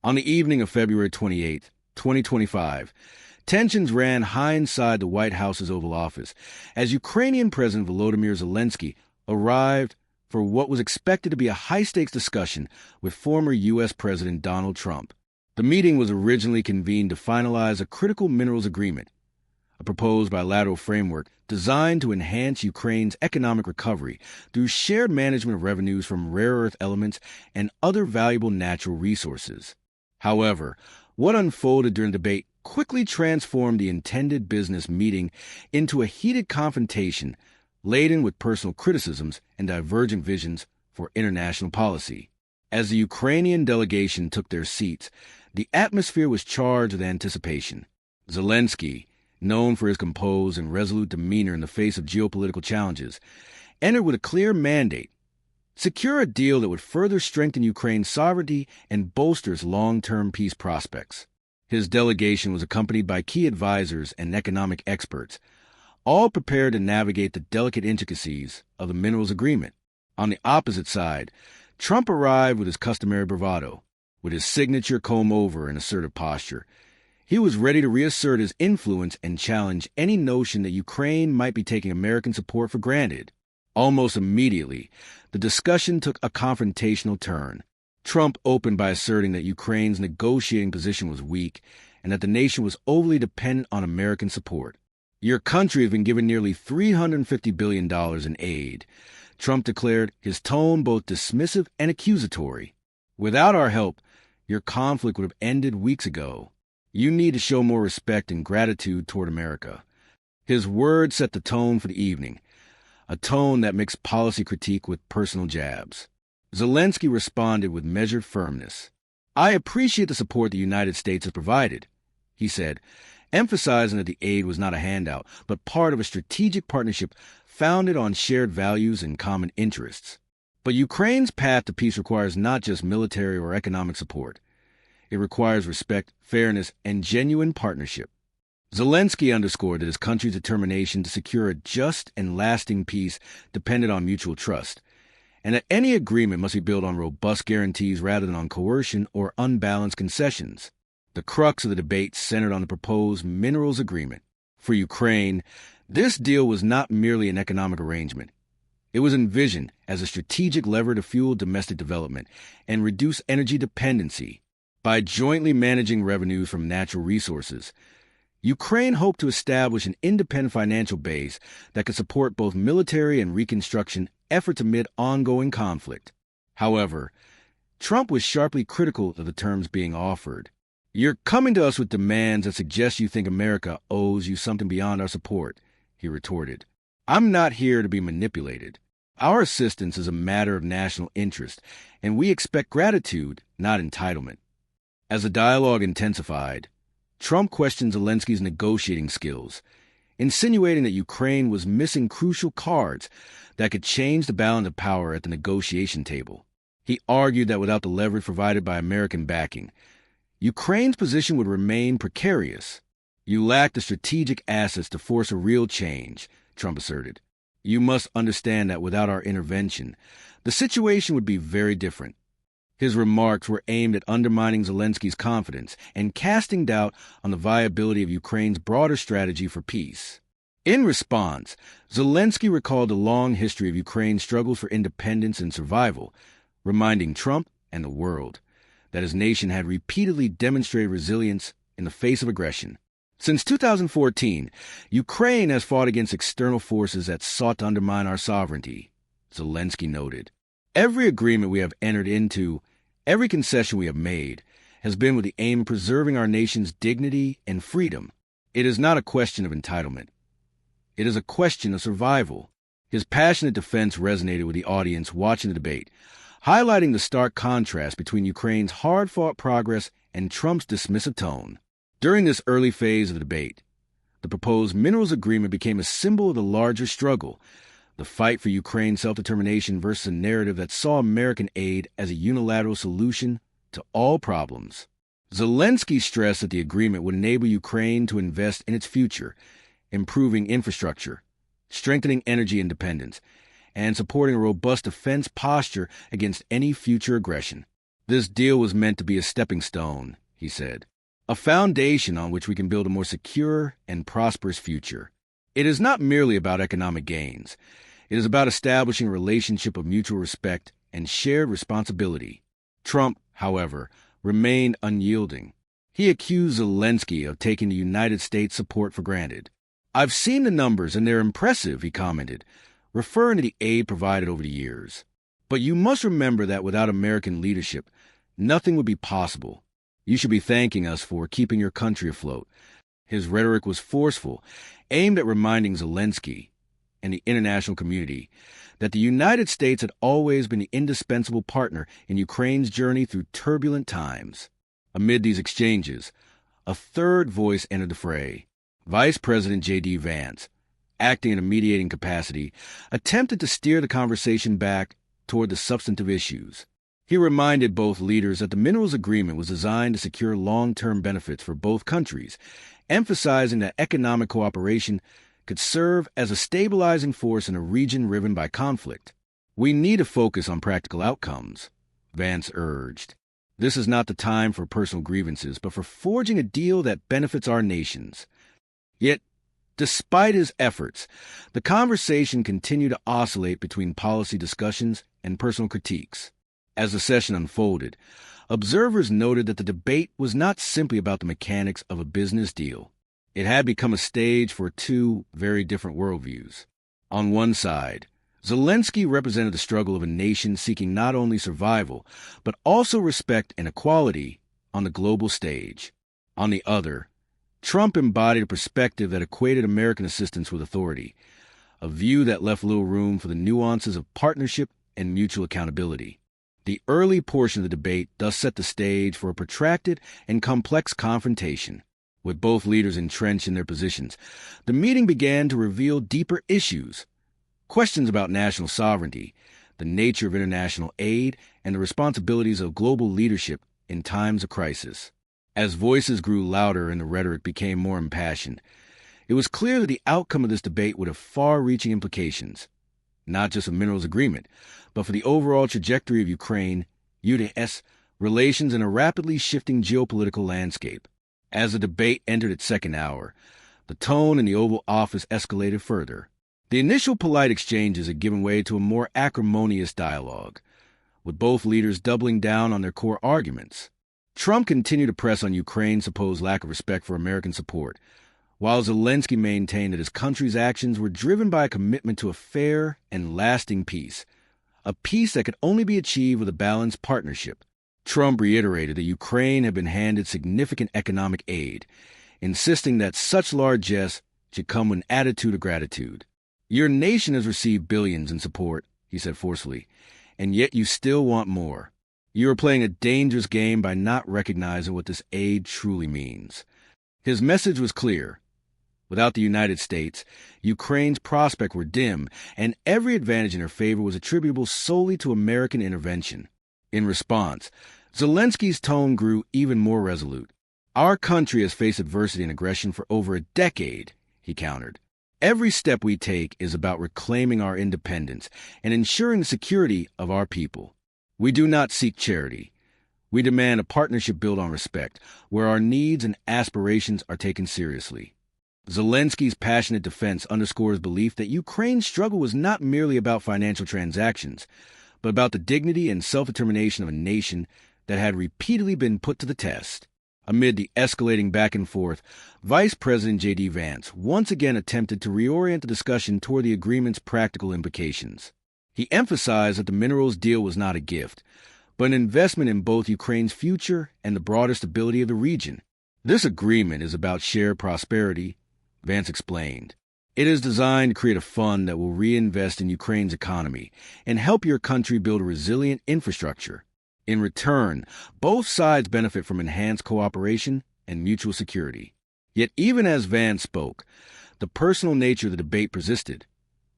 On the evening of February 28, 2025, tensions ran high inside the White House's Oval Office as Ukrainian President Volodymyr Zelensky arrived for what was expected to be a high-stakes discussion with former U.S. President Donald Trump. The meeting was originally convened to finalize a critical minerals agreement, a proposed bilateral framework designed to enhance Ukraine's economic recovery through shared management of revenues from rare earth elements and other valuable natural resources. However, what unfolded during the debate quickly transformed the intended business meeting into a heated confrontation laden with personal criticisms and divergent visions for international policy. As the Ukrainian delegation took their seats, the atmosphere was charged with anticipation. Zelensky, known for his composed and resolute demeanor in the face of geopolitical challenges, entered with a clear mandate: secure a deal that would further strengthen Ukraine's sovereignty and bolster its long-term peace prospects. His delegation was accompanied by key advisors and economic experts, all prepared to navigate the delicate intricacies of the minerals agreement. On the opposite side, Trump arrived with his customary bravado, with his signature comb-over and assertive posture. He was ready to reassert his influence and challenge any notion that Ukraine might be taking American support for granted. Almost immediately, the discussion took a confrontational turn. Trump opened by asserting that Ukraine's negotiating position was weak and that the nation was overly dependent on American support. "Your country has been given nearly $350 billion in aid," Trump declared, his tone both dismissive and accusatory. "Without our help, your conflict would have ended weeks ago. You need to show more respect and gratitude toward America." His words set the tone for the evening, a tone that mixed policy critique with personal jabs. Zelensky responded with measured firmness. "I appreciate the support the United States has provided," he said, emphasizing that the aid was not a handout, but part of a strategic partnership founded on shared values and common interests. But Ukraine's path to peace requires not just military or economic support. It requires respect, fairness, and genuine partnership. Zelensky underscored that his country's determination to secure a just and lasting peace depended on mutual trust, and that any agreement must be built on robust guarantees rather than on coercion or unbalanced concessions. The crux of the debate centered on the proposed minerals agreement. For Ukraine, this deal was not merely an economic arrangement. It was envisioned as a strategic lever to fuel domestic development and reduce energy dependency. By jointly managing revenues from natural resources, Ukraine hoped to establish an independent financial base that could support both military and reconstruction efforts amid ongoing conflict. However, Trump was sharply critical of the terms being offered. "You're coming to us with demands that suggest you think America owes you something beyond our support," he retorted. "I'm not here to be manipulated. Our assistance is a matter of national interest, and we expect gratitude, not entitlement." As the dialogue intensified, Trump questioned Zelensky's negotiating skills, insinuating that Ukraine was missing crucial cards that could change the balance of power at the negotiation table. He argued that without the leverage provided by American backing, Ukraine's position would remain precarious. "You lack the strategic assets to force a real change," Trump asserted. "You must understand that without our intervention, the situation would be very different." His remarks were aimed at undermining Zelensky's confidence and casting doubt on the viability of Ukraine's broader strategy for peace. In response, Zelensky recalled the long history of Ukraine's struggles for independence and survival, reminding Trump and the world that his nation had repeatedly demonstrated resilience in the face of aggression. Since 2014, Ukraine has fought against external forces that sought to undermine our sovereignty, Zelensky noted. "Every agreement we have entered into, every concession we have made, has been with the aim of preserving our nation's dignity and freedom. It is not a question of entitlement. It is a question of survival." His passionate defense resonated with the audience watching the debate, highlighting the stark contrast between Ukraine's hard-fought progress and Trump's dismissive tone. During this early phase of the debate, the proposed minerals agreement became a symbol of the larger struggle, the fight for Ukraine's self-determination versus a narrative that saw American aid as a unilateral solution to all problems. Zelensky stressed that the agreement would enable Ukraine to invest in its future, improving infrastructure, strengthening energy independence, and supporting a robust defense posture against any future aggression. This deal was meant to be a stepping stone, he said, a foundation on which we can build a more secure and prosperous future. It is not merely about economic gains. It is about establishing a relationship of mutual respect and shared responsibility. Trump, however, remained unyielding. He accused Zelensky of taking the United States' support for granted. "I've seen the numbers, and they're impressive," he commented, referring to the aid provided over the years. "But you must remember that without American leadership, nothing would be possible. You should be thanking us for keeping your country afloat." His rhetoric was forceful, aimed at reminding Zelensky and the international community that the United States had always been the indispensable partner in Ukraine's journey through turbulent times. Amid these exchanges, a third voice entered the fray. Vice President J.D. Vance, acting in a mediating capacity, attempted to steer the conversation back toward the substantive issues. He reminded both leaders that the minerals agreement was designed to secure long-term benefits for both countries, emphasizing that economic cooperation could serve as a stabilizing force in a region riven by conflict. "We need to focus on practical outcomes," Vance urged. "This is not the time for personal grievances, but for forging a deal that benefits our nations." Yet, despite his efforts, the conversation continued to oscillate between policy discussions and personal critiques. As the session unfolded, observers noted that the debate was not simply about the mechanics of a business deal. It had become a stage for two very different worldviews. On one side, Zelensky represented the struggle of a nation seeking not only survival, but also respect and equality on the global stage. On the other, Trump embodied a perspective that equated American assistance with authority, a view that left little room for the nuances of partnership and mutual accountability. The early portion of the debate thus set the stage for a protracted and complex confrontation. With both leaders entrenched in their positions, the meeting began to reveal deeper issues. Questions about national sovereignty, the nature of international aid, and the responsibilities of global leadership in times of crisis. As voices grew louder and the rhetoric became more impassioned, it was clear that the outcome of this debate would have far-reaching implications, not just a minerals agreement, but for the overall trajectory of Ukraine-U.S. relations in a rapidly shifting geopolitical landscape. As the debate entered its second hour, the tone in the Oval Office escalated further. The initial polite exchanges had given way to a more acrimonious dialogue, with both leaders doubling down on their core arguments. Trump continued to press on Ukraine's supposed lack of respect for American support, while Zelensky maintained that his country's actions were driven by a commitment to a fair and lasting peace, a peace that could only be achieved with a balanced partnership. Trump reiterated that Ukraine had been handed significant economic aid, insisting that such largesse should come with an attitude of gratitude. "Your nation has received billions in support," he said forcefully, "and yet you still want more. You are playing a dangerous game by not recognizing what this aid truly means." His message was clear. Without the United States, Ukraine's prospects were dim, and every advantage in her favor was attributable solely to American intervention. In response, Zelensky's tone grew even more resolute. "Our country has faced adversity and aggression for over a decade," he countered. "Every step we take is about reclaiming our independence and ensuring the security of our people. We do not seek charity. We demand a partnership built on respect, where our needs and aspirations are taken seriously." Zelensky's passionate defense underscores belief that Ukraine's struggle was not merely about financial transactions, but about the dignity and self-determination of a nation that had repeatedly been put to the test. Amid the escalating back and forth, Vice President J.D. Vance once again attempted to reorient the discussion toward the agreement's practical implications. He emphasized that the minerals deal was not a gift, but an investment in both Ukraine's future and the broader stability of the region. "This agreement is about shared prosperity," Vance explained. "It is designed to create a fund that will reinvest in Ukraine's economy and help your country build a resilient infrastructure. In return, both sides benefit from enhanced cooperation and mutual security." Yet even as Vance spoke, the personal nature of the debate persisted,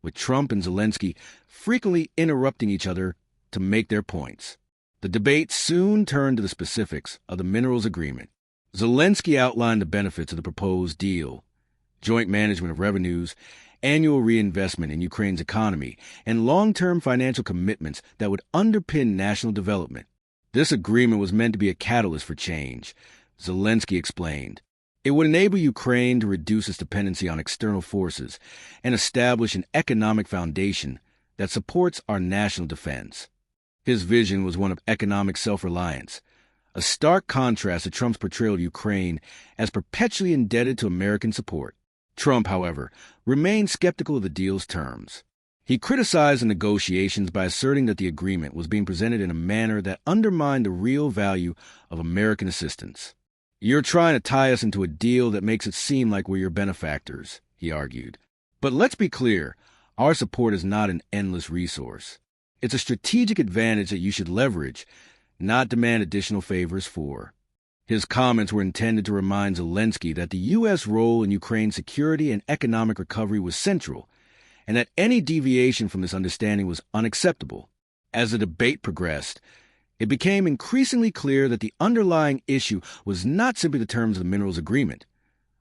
with Trump and Zelensky frequently interrupting each other to make their points. The debate soon turned to the specifics of the minerals agreement. Zelensky outlined the benefits of the proposed deal: joint management of revenues, annual reinvestment in Ukraine's economy, and long-term financial commitments that would underpin national development. This agreement was meant to be a catalyst for change, Zelensky explained. It would enable Ukraine to reduce its dependency on external forces and establish an economic foundation that supports our national defense. His vision was one of economic self-reliance, a stark contrast to Trump's portrayal of Ukraine as perpetually indebted to American support. Trump, however, remained skeptical of the deal's terms. He criticized the negotiations by asserting that the agreement was being presented in a manner that undermined the real value of American assistance. "You're trying to tie us into a deal that makes it seem like we're your benefactors," he argued. "But let's be clear, our support is not an endless resource. It's a strategic advantage that you should leverage, not demand additional favors for." His comments were intended to remind Zelensky that the U.S. role in Ukraine's security and economic recovery was central, and that any deviation from this understanding was unacceptable. As the debate progressed, it became increasingly clear that the underlying issue was not simply the terms of the minerals agreement,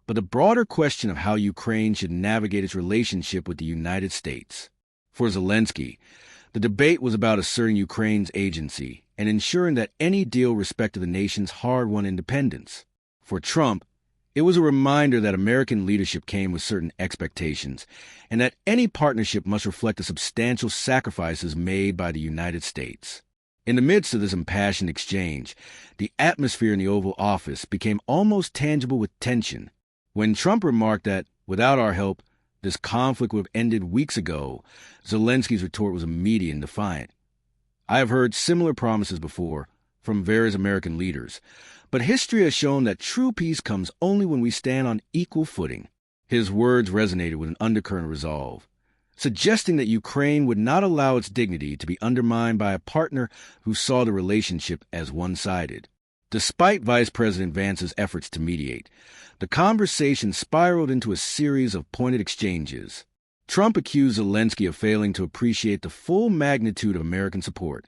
but the broader question of how Ukraine should navigate its relationship with the United States. For Zelensky, the debate was about asserting Ukraine's agency and ensuring that any deal respected the nation's hard-won independence. For Trump, it was a reminder that American leadership came with certain expectations, and that any partnership must reflect the substantial sacrifices made by the United States. In the midst of this impassioned exchange, the atmosphere in the Oval Office became almost tangible with tension. When Trump remarked that, without our help, this conflict would have ended weeks ago, Zelensky's retort was immediate and defiant. "I have heard similar promises before from various American leaders, but history has shown that true peace comes only when we stand on equal footing." His words resonated with an undercurrent of resolve, suggesting that Ukraine would not allow its dignity to be undermined by a partner who saw the relationship as one-sided. Despite Vice President Vance's efforts to mediate, the conversation spiraled into a series of pointed exchanges. Trump accused Zelensky of failing to appreciate the full magnitude of American support,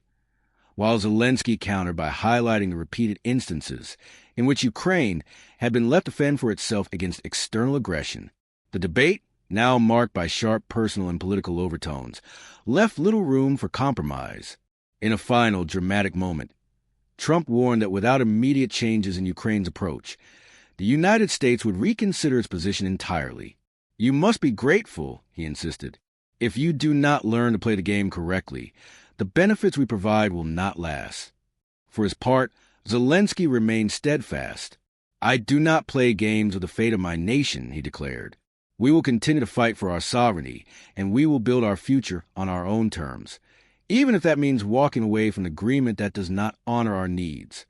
while Zelensky countered by highlighting the repeated instances in which Ukraine had been left to fend for itself against external aggression. The debate, now marked by sharp personal and political overtones, left little room for compromise. In a final, dramatic moment, Trump warned that without immediate changes in Ukraine's approach, the United States would reconsider its position entirely. "You must be grateful," he insisted. "If you do not learn to play the game correctly, the benefits we provide will not last." For his part, Zelensky remained steadfast. "I do not play games with the fate of my nation," he declared. "We will continue to fight for our sovereignty, and we will build our future on our own terms, even if that means walking away from an agreement that does not honor our needs."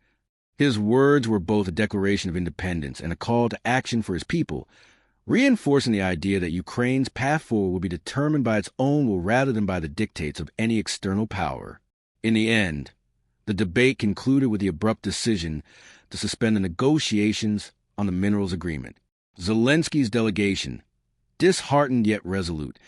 His words were both a declaration of independence and a call to action for his people, reinforcing the idea that Ukraine's path forward will be determined by its own will rather than by the dictates of any external power. In the end, the debate concluded with the abrupt decision to suspend the negotiations on the minerals agreement. Zelensky's delegation, disheartened yet resolute,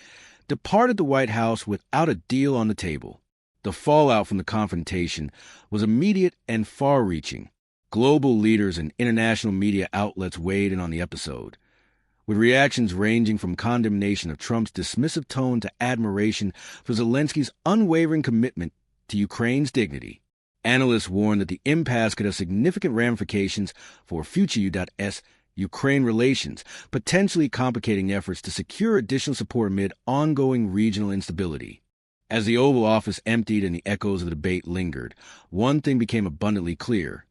departed the White House without a deal on the table. The fallout from the confrontation was immediate and far-reaching. Global leaders and international media outlets weighed in on the episode, with reactions ranging from condemnation of Trump's dismissive tone to admiration for Zelensky's unwavering commitment to Ukraine's dignity. Analysts warned that the impasse could have significant ramifications for future U.S.-Ukraine relations, potentially complicating efforts to secure additional support amid ongoing regional instability. As the Oval Office emptied and the echoes of the debate lingered, one thing became abundantly clear.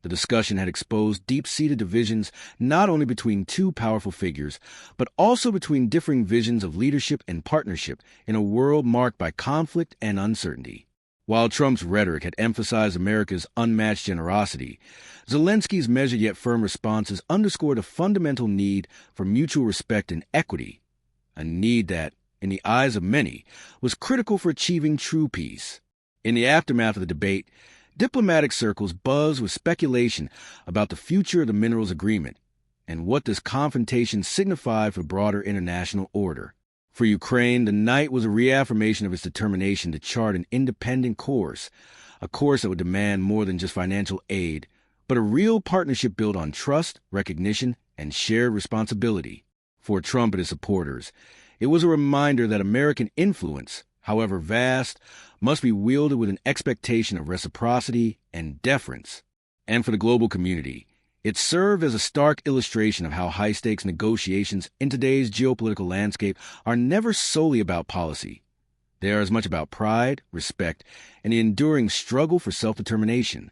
The discussion had exposed deep-seated divisions not only between two powerful figures, but also between differing visions of leadership and partnership in a world marked by conflict and uncertainty. While Trump's rhetoric had emphasized America's unmatched generosity, Zelensky's measured yet firm responses underscored a fundamental need for mutual respect and equity, a need that, in the eyes of many, was critical for achieving true peace. In the aftermath of the debate, diplomatic circles buzzed with speculation about the future of the minerals agreement and what this confrontation signified for broader international order. For Ukraine, the night was a reaffirmation of its determination to chart an independent course, a course that would demand more than just financial aid, but a real partnership built on trust, recognition, and shared responsibility. For Trump and his supporters, it was a reminder that American influence, however vast, must be wielded with an expectation of reciprocity and deference. And for the global community, it served as a stark illustration of how high-stakes negotiations in today's geopolitical landscape are never solely about policy. They are as much about pride, respect, and the enduring struggle for self-determination.